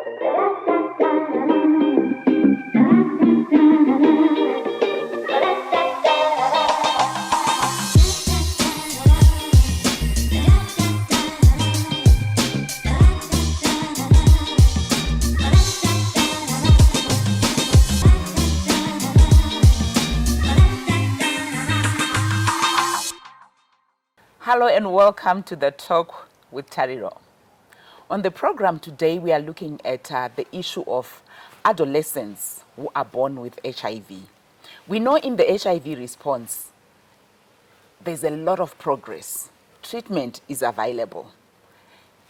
Hello and welcome to the Talk with Tariro. On the program today, we are looking at the issue of adolescents who are born with HIV. We know in the HIV response, there's a lot of progress. Treatment is available.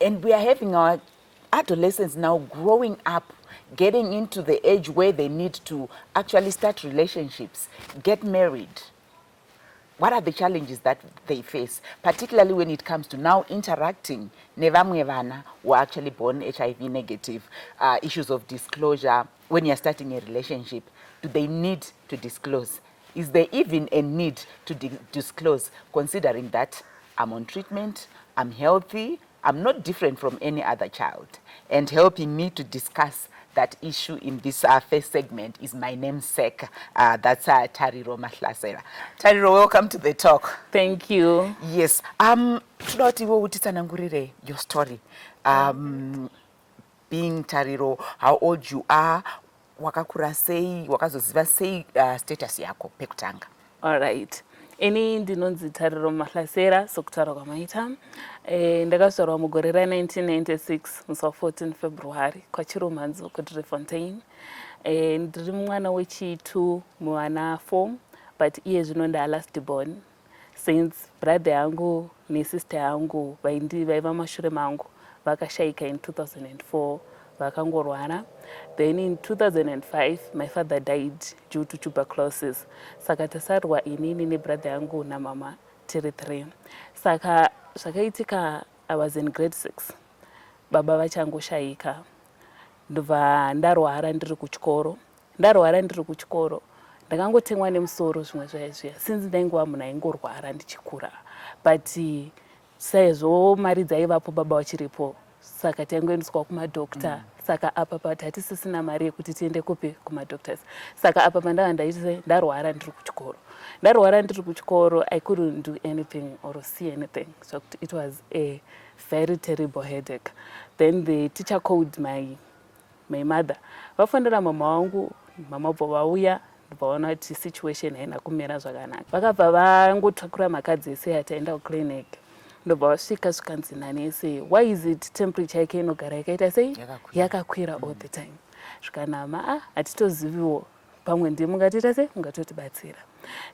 And we are having our adolescents now growing up, getting into the age where they need to actually start relationships, get married. What are the challenges that they face, particularly when it comes to now interacting nevamwe vana who are actually born HIV negative, issues of disclosure when you're starting a relationship? Do they need to disclose? Is there even a need to disclose, considering that I'm on treatment, I'm healthy, I'm not different from any other child? And helping me to discuss that issue in this first segment is my namesake, that's Tariro Mahlasera. Tariro, welcome to the talk. Thank you. Yes. Tuloti wo utitsanangurire your story. Being Tariro, how old you are, wakakura sei, wakazoziva sei status yako pekutanga. All right. Ini ndinonzi Tariro Mahlasera sokutara kwamaita. Ndakazvarwa mugore ra 1996 musi wa 14 February kwaChirumanzo kuDriefontein. Ndiri mwana wechitu muvana 4, but iye zvino last born. Since brother yangu nesister yangu vaiva mashure mangu vakashaika in 2004 vakangorwara. Then in 2005 my father died due to tuberculosis. Saka tasarwa inini nebrother yangu na mama tiri 3. Saka zvakaitika I was in grade 6. Baba vachangoshaika. Ndobva ndarwara ndiri kuchikoro. Ndakangotemwa nemusoro zvimwe zvaizviya. Since ndainguva munhu aingorwara ndichikura. But saizvo mari dzaivapo baba vachiripo. Saka taingoendeswa kumadokta. Saka apa patisisina mari yekuti tiende kupi kumadoctors. Saka apa pandanga ndaiti ndarwara ndiri kuchikoro. I couldn't do anything or see anything. So it was a very terrible headache. Then the teacher called my mother. Vafondera mama wangu, mama vauya, vaona kuti situation haina kumira zvakanaka. Vakabva vangotakura makadzi ese ataenda kuclinic. Ndobva vasvika zvikanzi nanese, why is it temperature yake inogara yakaita sei? Yakakwira all the time. Zvikanama, hatitoziviwo pamwe ndiye mungatiita sei? Mungatotibatsira.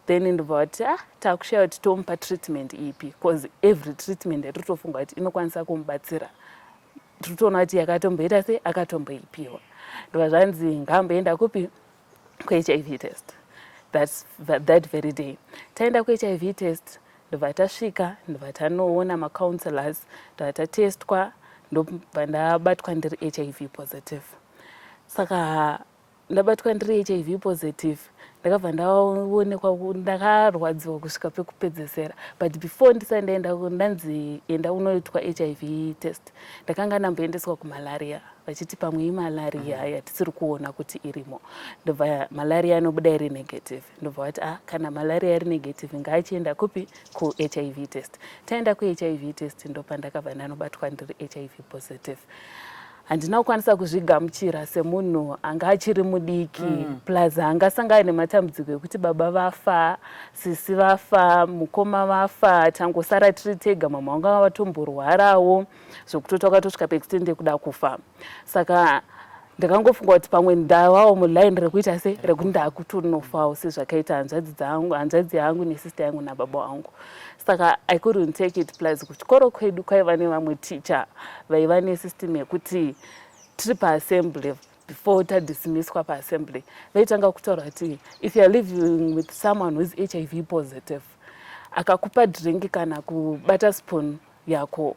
Then ndobva vati takushaya kuti tomupa treatment ipi, because every treatment yatotofunga kuti inokwanisa kumubatsira. Totoona kuti yakatomboita sei? Akatomboipiwa. Ndobva zvanzi ngaamboenda kupi? Ku-HIV test. That's that very day. Taenda ku-HIV test. Ndobva tasvika, ndobva tanoona macounselors, ndobva tatestwa, ndobva ndabatwa ndiri HIV positive. Saka ndabatwa ndiri HIV positive, ndakabva ndaonekwa ndakarwadziwa kusvika pekupedzesera. But before ndisandaenda ndanzi enda unoitwa HIV test, ndakanga ndamboendeswa kumalaria. Vachiti pamwe imalaria yatisiri kuona kuti irimo. Ndobva malaria inobuda iri negative. Ndobva vati kana malaria iri negative ngaachienda kupi? Ku-HIV test. Taenda ku-HIV test ndopa ndakabva ndanobatwa ndiri HIV positive. Handina kukwanisa kuzvigamuchira semunhu anga achiri mudiki, plus angasangana nematambudziko ekuti baba vafa, sisi vafa, mukoma vafa, tangosara tiri tega, mama wangu vatomborwarawo, zvokuti takatosvika pekutende kuda kufa. Saka ndakangofunga kuti pamwe ndavawo muline rekuita sei, rekuti ndakutonofawo sezvakaita hanzvadzi yangu nesister yangu nababa wangu. Saka I couldn't take it, plus kuchikoro kwedu kwaiva nevamwe teacher vaiva nesystem yekuti tiri paassembly before tadismisswa paassembly vaitanga kutaura kuti if you are living with someone who is HIV positive, akakupa drink kana kubata spoon yako,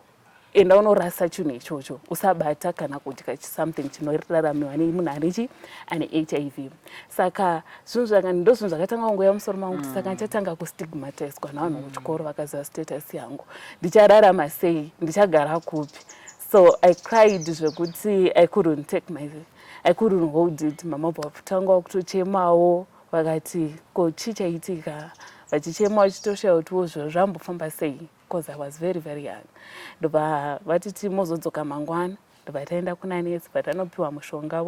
enda unorasa chinhu ichocho, usabata kana kudya something chinoraramiwa nemunhu ane HIV. Saka ndo zvinhu zvakatanga kungoya musoro mangu kuti saka ndichatanga kustigmatizwa navanhu kuchikoro vakaziva status yangu. Ndichararama sei? Ndichagara kupi? So I cried zvekuti I couldn't hold it. Mama vakutanga kutochemawo vakati ko chichaitika vachichema vachitoshaura kuti zvinhu zvambofamba sei, because I was very very young. Ndobva vatiti mozodzoka mangwana, ndobva taenda kuna nesi patanopiwa mushonga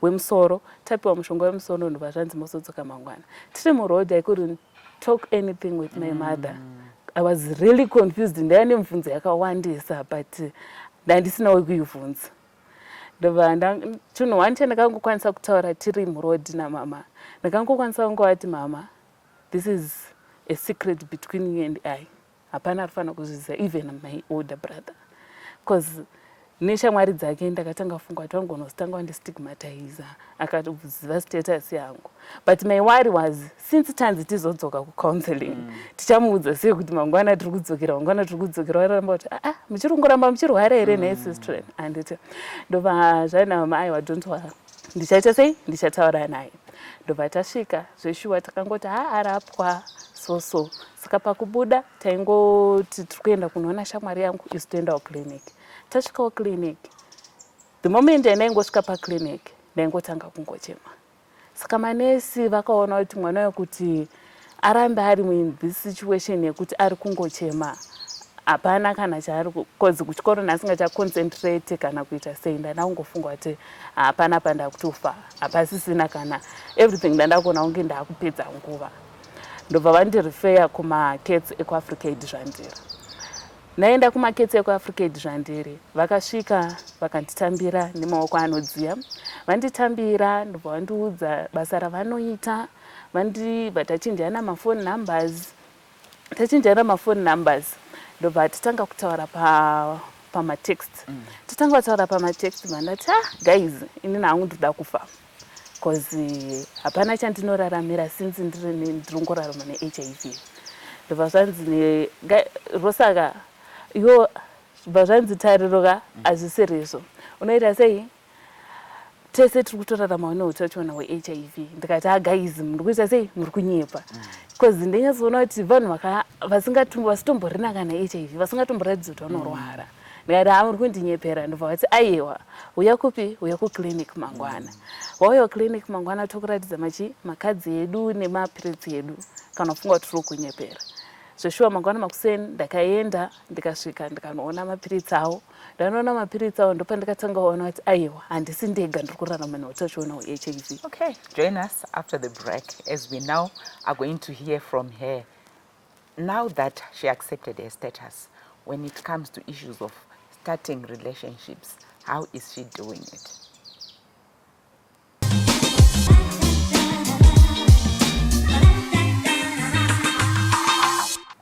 wemusoro. Tapiwa mushonga wemusoro ndobva zvanzi mozodzoka mangwana. Tiri muroad, I couldn't talk anything with my mother. I was really confused. Ndaiva nemibvunzo yakawandisa but ndandisina wekuibvunza. Chinhu one chandakangokwanisa kutaura tiri muroad namama, ndakangokwanisa kungovati, mama, this is a secret between you and I. Hapana arifana kuzviziva, even my older brother. Because neshamwari dzake ndakatanga funga kuti vangonozotanga vandistigmatiza, akaziva status yangu. But my worry was, since tanzi tizodzoka kucounseling, tichamuudza sei kuti mangwana tiri kudzokera, varamba kuti muchiri kungoramba muchirwara here nesister. Anditi ndobva zvanama, aiwa, don't worry, ndichaita sei, ndichataura naye. Ndobva tasvika zveshuwa takangoti arapwa so. Saka pakubuda taingoti tiri kuenda kunoona shamwari yangu isu toendawo clinic. Tasvikawo clinic, the moment ndaingosvika paclinic ndaingotanga kungochema. Saka manesi vakaona kuti mwana wekuti arambe ari in this situation yekuti ari kungochema, hapana kana chaari because kuchikoro asingachaconcentrate kana kuita sei. Ndandangofunga kuti hapana pandakutofa, hapasisina kana everything ndandakuona kunge ndakupedza nguva. Ndobva vandirifeya kumakets ekuAfrica Aid Zvandiri. Naenda kumakets ekuAfrica Aid Zvandiri, vakasvika vakanditambira nemaoko anodziya. Vanditambira ndobva vandiudza basa ravanoita, tachinjana mafoni numbers. Ndobva tatanga kutaura pamatext. Tatanga kutaura pamatext, vandati guys, inini hangu ndoda kufa. Because hapana chandinoraramira since ndingorarama neHIV. Ndobva zvanzi Rosaka, iwo zvanzi Tariro hazvisirezvo. Unoita sei? Tese tiri kutorarama neutachiona hweHIV. Ndikati guys, muri kuita sei? Muri kunyepa. Because ndinyazoona kuti vanhu vasitomborina kana HIV, vasingatomboratidza kuti vanorwara. Ndikati muri kundinyepera. Ndobva vati aiwa, uya kupi? Uya kuclinic mangwana. Wauya clinic mangwana tokuratidza makadzi edu nemapiritsi edu kana ufunga kuti tiri kunyepera. Zveshuwa mangwana makuseni ndakaenda ndikasvika ndikanoona mapiritsi avo. Ndanoona mapiritsi avo ndopa ndikatanga kuona kuti aiwa, handisi ndega ndiri kurarama neutachiona hweHIV. Okay, join us after the break as we now are going to hear from her. Now that she accepted her status, when it comes to issues of starting relationships, how is she doing it?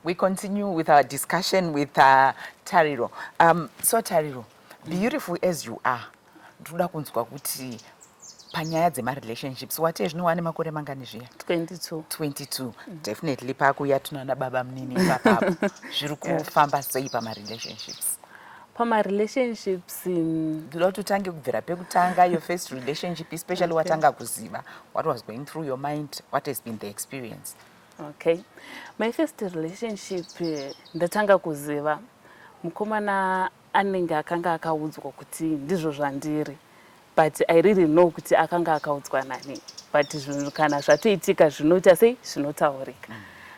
We continue with our discussion with Tariro. So Tariro, beautiful as you are, ndoda kunzwa kuti panyaya dzemarelationships wate zvinowane makore mangani zviya? 22. Definitely pakuya tunoona baba munini ipapapo. Zviri kufamba sei pamarelationships? Pamarelationships, ndoda kuti utange kubvira pekutanga your first relationship, especially watanga kuziva, what was going through your mind, what has been the experience? Okay, my first relationship ndatanga kuziva mukomana anenge akanga akaudzwa kuti ndizvo zvandiri, but I really know kuti akanga akaudzwa nani, but zvinhu kana zvatoitika zvinoita sei zvinotaurika.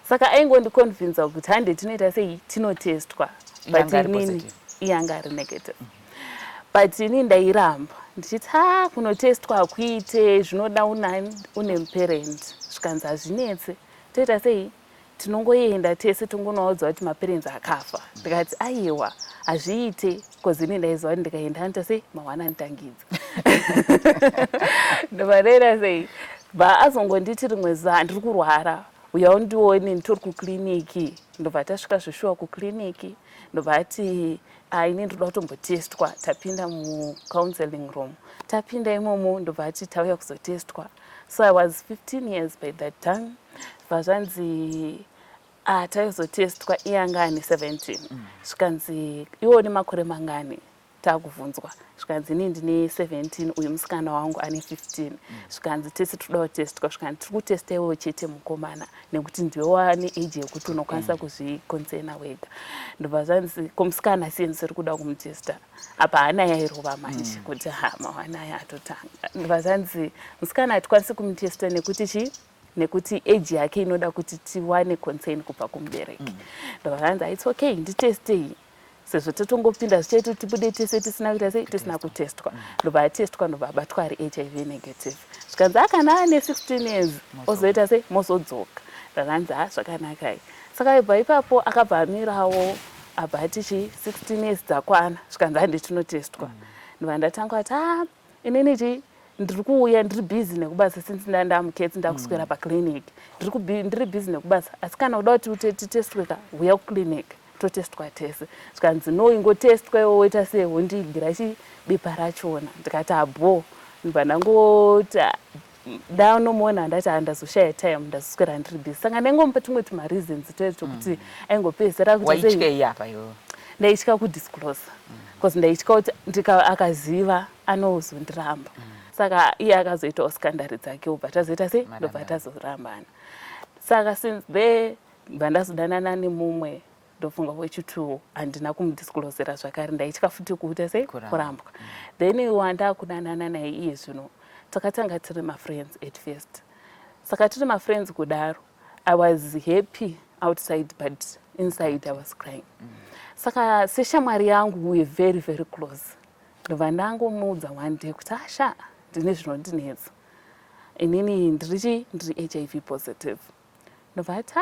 Saka aingondiconvinza kuti hande tinoita sei tinotestwa, but inini iyanga ari negative. But inini ndairamba ndichiti kunotestwa hakuite, zvinoda une muparent. Zvikanzi hazvinetse, toita sei? Tinongoenda tese tongonaudzwa kuti maparents akafa. Ndikati aiwa, hazviite, because inini ndaiziva kuti ndikaenda anoita sei? Mawana anotangidza. Ndobva ndaita sei? Azongonditi rimwe zuva ndiri kurwara, uya undione nditori kucliniki. Ndobva tasvika zveshuwa kucliniki, ndobva ati inini ndoda kutombotestwa. Tapinda mucounseling room, tapinda imomo ndobva ati tauya kuzotestwa. So I was 15 years by that time. Vazvanzi taizotestwa iyanga ane 17. Zvikanzi iwo une makore mangani? takuvunzwa zvikanzi inini ndine 17 uyu musikana wangu ane 15 zvikanzi tese toda kutestwa zvikanzi tiri kutesta iwewo chete mukomana nekuti ndiwe ane age yekuti unokwanisa kuzvikonsena wega ndobva zvanzi komusikana sieni siri kuda kumutesta apa hana yairova manje kuti mawanaya atotanga ndobva zvanzi musikana hatikwanisi kumutesta nekuti chii nekuti age yake inoda kuti tiwane consent kubva kumubereki ndobva zvanzi it's okay nditestei sezvo totongopinda zvichaitu tibude tese tisina kuita sei tisina kutestwa ndobva atestwa ndobva abatwa ari HIV negative zvikanzi akana ane 16 years ozoita sei mozodzoka zvakanzi zvakanakai saka ibva ipapo akabva amirawo abva ati chi 16 years dzakwana zvikanzi handitinotestwa ndobva ndatanga kuti inini chi ndiri kuuya ndiri busy nekubasa since ndandamuketsi ndakuswera paclinic ndiri busy nekubasa asi kana uda kuti titestweka uya kuclinic totestwa tese zvikanzi no ingotestwa iwo woita sei wondiigira chibepa rachona ndikati abo ndibva ndangoti ndanomuona ndati handazoshaya time ndazoswera ndiri busy saka ndaingomupa tumwe tumareasons tokuti aingopedzera kuti ndaitya kudisclose because ndaitya kuti akaziva anozondiramba saka iye akazoitawo skandari dzake ubva tazoita sei ndobva tazorambana saka since there ndibva ndazodanana nemumwe ndofunga wechituwo handina kumudisclosera zvakare ndaitya futi kuita sei kurambwa then wandakudanana naye iye zvino takatanga tiri mafriends at first saka tiri mafriends kudaro I was happy outside but inside I was crying saka seshamwari yangu we very very close ndobva ndangomuudza one day kuti asha ndine zvinondinetsa inini ndiri HIV positive ndobva ati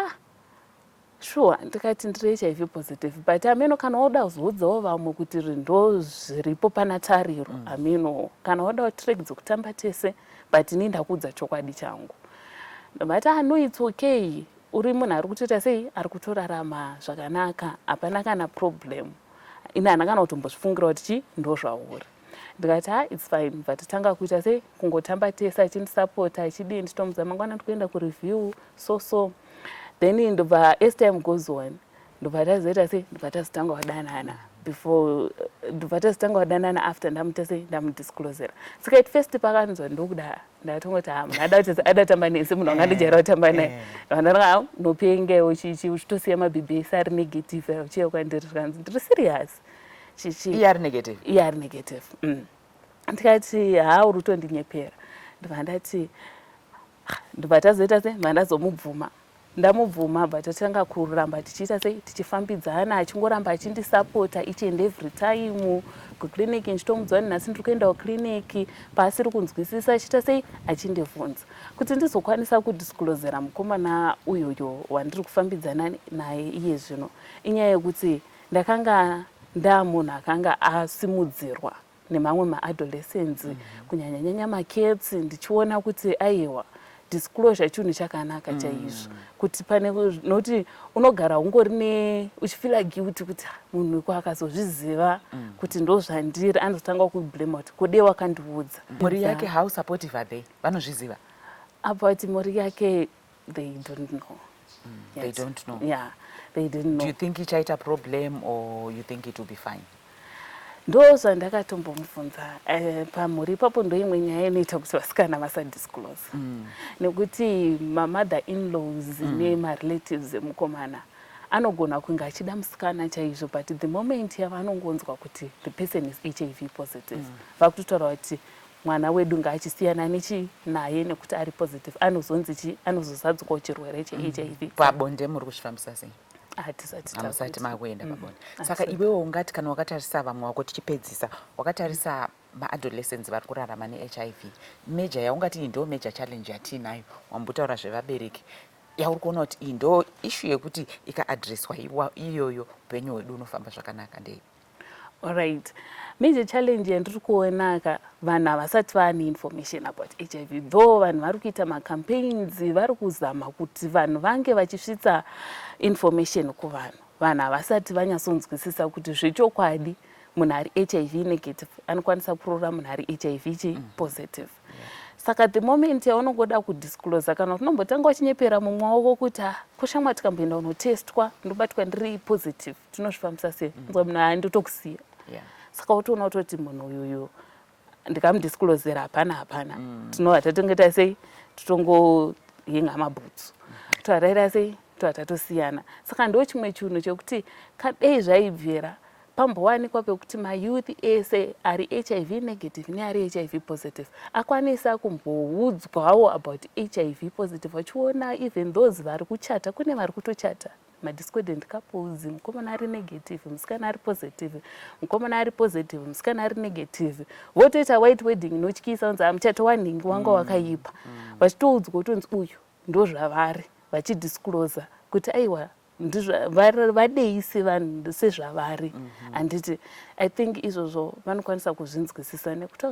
sure ndikati ndiri HIV positive but ameno kana woda kuzoudzawo vamwe kuti ndo zviripo pana Tariro ameno kana woda kutiregedza kutamba tese but ini ndakuudza chokwadi changu ndobva ati no it's okay uri munhu ari kutoita sei ari kutorarama zvakanaka hapana kana problem ini hana kana kutombozvifungira kuti chi ndo zvauri ndikati it's fine but tanga kuita sei kungotamba tese achindisapota achidii nditomudza mangwana ndikuenda kureview so then ndobva as time goes on ndobva tazoita sei ndobva tazotanga wadanana before ndobva tazotanga wadanana after ndamuita sei ndamudisclosera saka at first pakanzwa ndokuda ndatongoti ada kuti adatamba nese munhu angandijaira kutamba naye vandaranga nopengewo chichi uchitosiya mabhibi ese ari negative uchiya kwandiri zvikanzi ndiri serious chichi iye ari negative ndikati uri kutondinyepera ndobva ndati ndobva tazoita sei mandazomubvuma ndamubvuma but tatanga kuramba tichiita sei tichifambidzana achingoramba achindisapota each and every time kuclinic ndichitomudzwa nhasi ndiri kuenda kuclinic paasiri kunzwisisa achiita sei achindibvunza kuti ndizokwanisa kudisclosera mukomana uyoyo wandiri kufambidzana naye iye zvino inyaya yekuti ndakanga ndamunhu akanga asimudzirwa nemamwe maadolescents kunyanyanyanya maketsi ndichiona kuti aiwa disclosure chinhu chakanaka chaizvo kuti pane noti unogara ungori uchifila guilty kuti munhu akazozviziva kuti ndo zvandiri anozotanga kublame kuti kode wakandiudza mhuri yake how supportive are they vanozviziva about mhuri yake they don't know they don't know yeah they didn't know do you think ichaita problem or you think it will be fine ndo zvandakatombomubvunza pamhuri ipapo ndo imwe nyaya inoita kuti vasikana vasadisclose nekuti mamother in-laws nemarelatives emukomana anogona kunge achida musikana chaizvo but the moment yavanongonzwa kuti the person is HIV positive vakutotaura kuti mwana wedu ngaachisiyana naye nekuti ari positive anozonzi anozozadzwawo chirwere cheHIV pabonde muri kuchifambisa sei hamusati makuenda pabonde saka iwewo ungati kana wakatarisa vamwe wako tichipedzisa wakatarisa maadolescents vari kurarama neHIV major yaungati iyi ndo major challenge yatiinayo wambotaura zvevabereki yauri kuona kuti iyi ndo issue yekuti ikaadreswa iyoyo upenyu hwedu unofamba zvakanaka ndei alright major challenge yandiri kuonaka vanhu havasati vaane information about HIV though vanhu vari kuita macampaigns vari kuzama kuti vanhu vange vachisvitsa information kuvanhu vanhu havasati vanyatsonzwisisa kuti zvechokwadi munhu ari HIV negative anokwanisa kurora munhu ari HIV positive saka the moment yaunongoda kudisclose kana unombotanga uchinyepera mumwe wako kuti kushamwa tikamboenda unotestwa ndobatwa ndiri positive tinozvifambisa sei munhu handitokusiya saka utoona kutoti munhu uyuyu ndikamudisclosera hapana tinova tatongeta sei totongohinga mabhutsu tohataita sei tova tatosiyana. Saka ndo chimwe chinhu chekuti dei zvaibvira pambowanikwa pekuti mayouth ese ari HIV negative neari HIV positive akwanisa kumboudzwawo about HIV positive, vachiona even those vari kuchata, kune vari kutochata madiscordant couples, mukomana ari negative musikana ari positive, mukomana ari positive musikana ari negative, votoita white wedding inotyisa unzi muchato wanhingi wanga wakaipa, vachitoudzwa kutonzi uyu ndozvavari, vachidisclosa kuti aiwa vadei sevanhu sezvavari. Handiti I think izvozvo vanokwanisa kuzvinzwisisa nekuti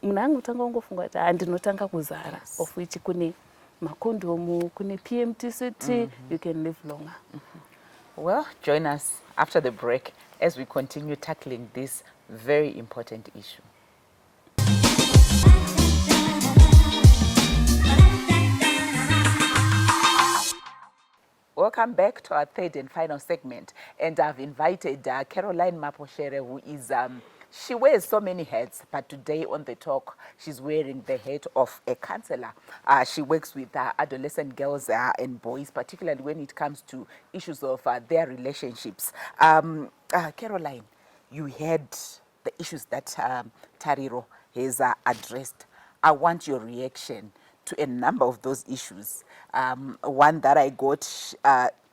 munhu angotanga kungofunga kuti handinotanga kuzara, of which kune makondomu, kune PMTCT, you can live longer. Well, join us after the break as we continue tackling this very important issue. Welcome back to our third and final segment, and I've invited Caroline Mahlasera, who is she wears so many hats, but today on the talk she's wearing the hat of a counselor. She works with adolescent girls and boys, particularly when it comes to issues of their relationships. Caroline, you heard the issues that Tariro has addressed. I want your reaction to a number of those issues. One that I got,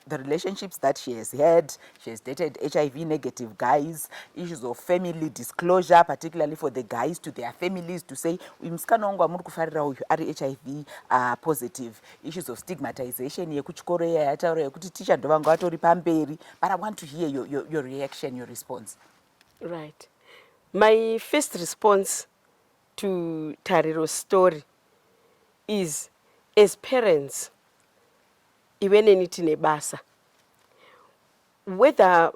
the relationships that she has had. She has dated HIV negative guys, issues of family disclosure, particularly for the guys to their families to say, msikana wangu amuri kufarira uyu ari HIV positive. Issues of stigmatization yekuchikoro yataura yekuti teacher ndo vanga vatori pamberi. But I want to hear your reaction, your response. Right. My first response to Tariro's story is, as parents, even in basa, whether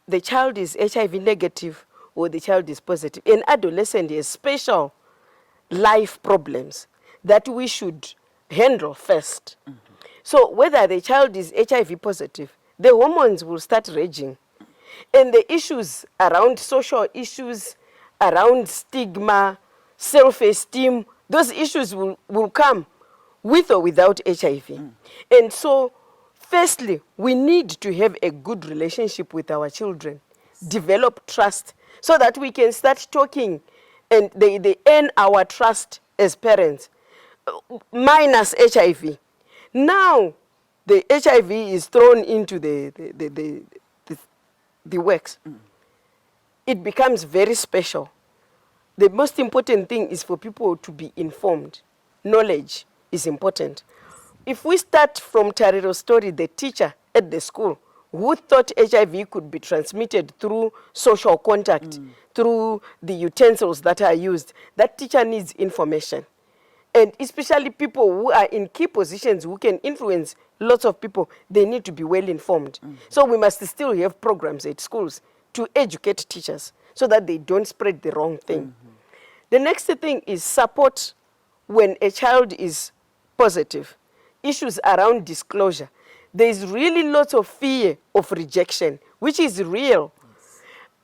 the child is HIV negative or the child is positive, an adolescent has special life problems that we should handle first. So whether the child is HIV positive, the hormones will start raging. And the issues around social issues, around stigma, self-esteem, those issues will come with or without HIV. And so, firstly, we need to have a good relationship with our children, develop trust, so that we can start talking and they earn our trust as parents, minus HIV. Now, the HIV is thrown into the works. It becomes very special. The most important thing is for people to be informed. Knowledge is important. If we start from Tariro's story, the teacher at the school who thought HIV could be transmitted through social contact, through the utensils that are used, that teacher needs information. And especially people who are in key positions who can influence lots of people, they need to be well informed. So we must still have programs at schools to educate teachers so that they don't spread the wrong thing. The next thing is support when a child is positive. Issues around disclosure. There is really lots of fear of rejection, which is real.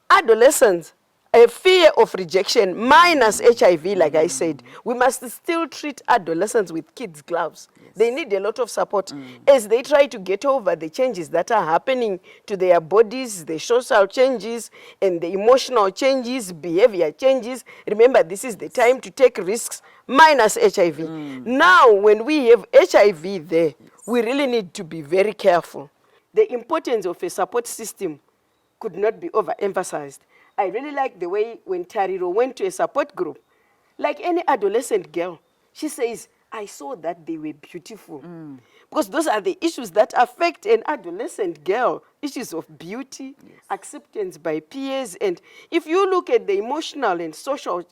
Adolescents, a fear of rejection minus HIV, like I said. We must still treat adolescents with kids' gloves. They need a lot of support as they try to get over the changes that are happening to their bodies, the social changes and the emotional changes, behavior changes. Remember, this is the time to take risks minus HIV. Now, when we have HIV there, we really need to be very careful. The importance of a support system could not be overemphasized. I really like the way when Tariro went to a support group, like any adolescent girl, she says, I saw that they were beautiful. Because those are the issues that affect an adolescent girl, issues of beauty, acceptance by peers. And if you look at the emotional and social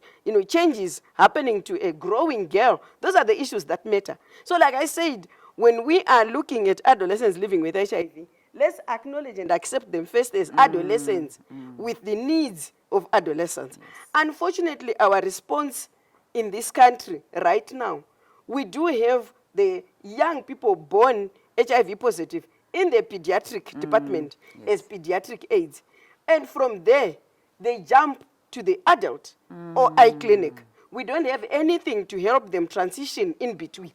changes happening to a growing girl, those are the issues that matter. So like I said, when we are looking at adolescents living with HIV, let's acknowledge and accept them first as adolescents with the needs of adolescents. Unfortunately, our response in this country right now, we do have the young people born HIV positive in the pediatric department as pediatric AIDS. And from there, they jump to the adult or eye clinic. We don't have anything to help them transition in between.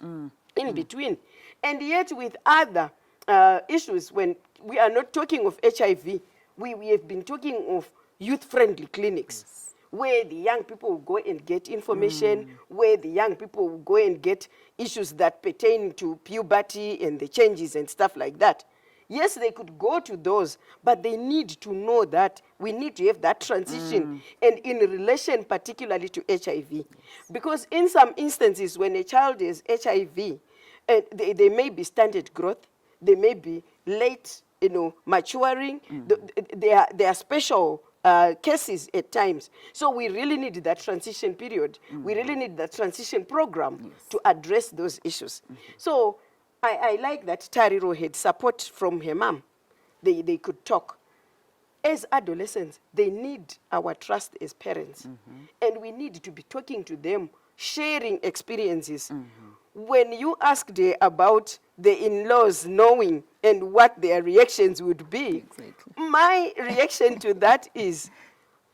And yet with other issues, when we are not talking of HIV, we have been talking of youth-friendly clinics, where the young people will go and get information, where the young people will go and get issues that pertain to puberty and the changes and stuff like that. Yes, they could go to those, but they need to know that we need to have that transition, and in relation particularly to HIV. Because in some instances, when a child has HIV, they may be stunted growth, they may be late, maturing. There are special cases at times. So we really need that transition period. We really need that transition program to address those issues. So I like that Tariro had support from her mom. They could talk. As adolescents, they need our trust as parents. And we need to be talking to them, sharing experiences. When you asked her about the in-laws knowing and what their reactions would be, my reaction to that is,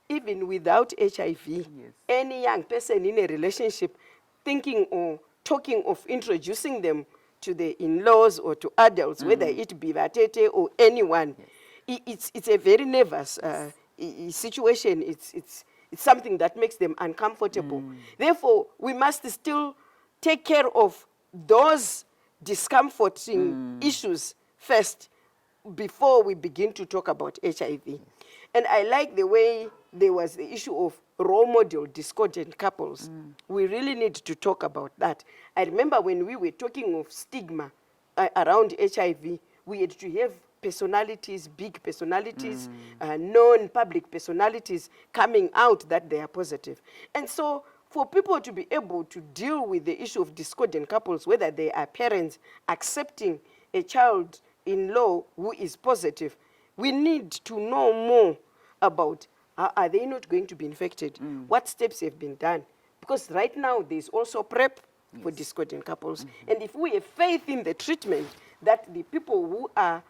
even without HIV, any young person in a relationship thinking or talking of introducing them to the in-laws or to adults, whether it be Vatete or anyone, it's a very nervous situation. It's something that makes them uncomfortable. Therefore, we must still take care of those discomforting issues first before we begin to talk about HIV. And I like the way there was the issue of role model discordant couples. We really need to talk about that. I remember when we were talking of stigma around HIV, we had to have personalities, big personalities, non-public personalities coming out that they are positive. And so for people to be able to deal with the issue of discordant couples, whether they are parents accepting a child-in-law who is positive, we need to know more about, are they not going to be infected? What steps have been done? Because right now there's also PrEP for discordant couples. And if we have faith in the treatment, that the people who are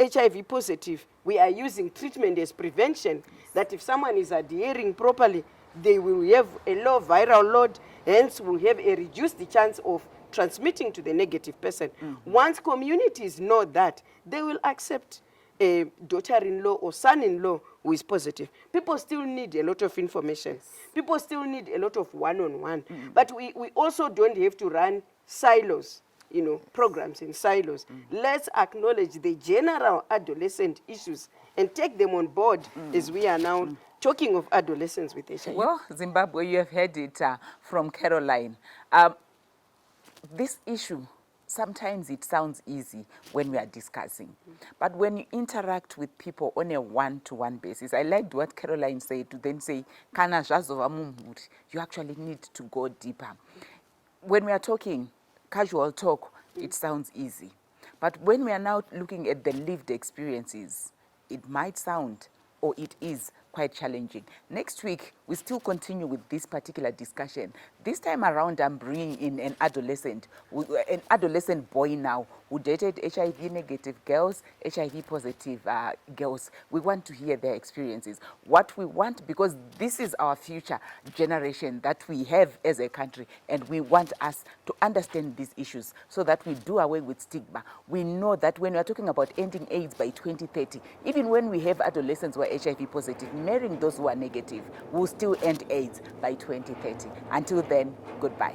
HIV positive, we are using treatment as prevention, that if someone is adhering properly, they will have a low viral load, hence will have a reduced chance of transmitting to the negative person. Once communities know that, they will accept a daughter-in-law or son-in-law who is positive. People still need a lot of information. People still need a lot of one-on-one. But we also don't have to run silos, programs in silos. Let's acknowledge the general adolescent issues and take them on board as we are now talking of adolescents with HIV. Well, Zimbabwe, you have heard it from Caroline. This issue, sometimes it sounds easy when we are discussing. But when you interact with people on a one-to-one basis, I liked what Caroline said, to then say, "Kana zvazova mumhuri," you actually need to go deeper. When we are talking, casual talk, it sounds easy. But when we are now looking at the lived experiences, it might sound, or it is, quite challenging. Next week, we still continue with this particular discussion. This time around, I'm bringing in an adolescent boy now who dated HIV negative girls, HIV positive girls. We want to hear their experiences. What we want, because this is our future generation that we have as a country, and we want us to understand these issues so that we do away with stigma. We know that when we're talking about ending AIDS by 2030, even when we have adolescents who are HIV positive, marrying those who are negative will still end AIDS by 2030. Until then, goodbye.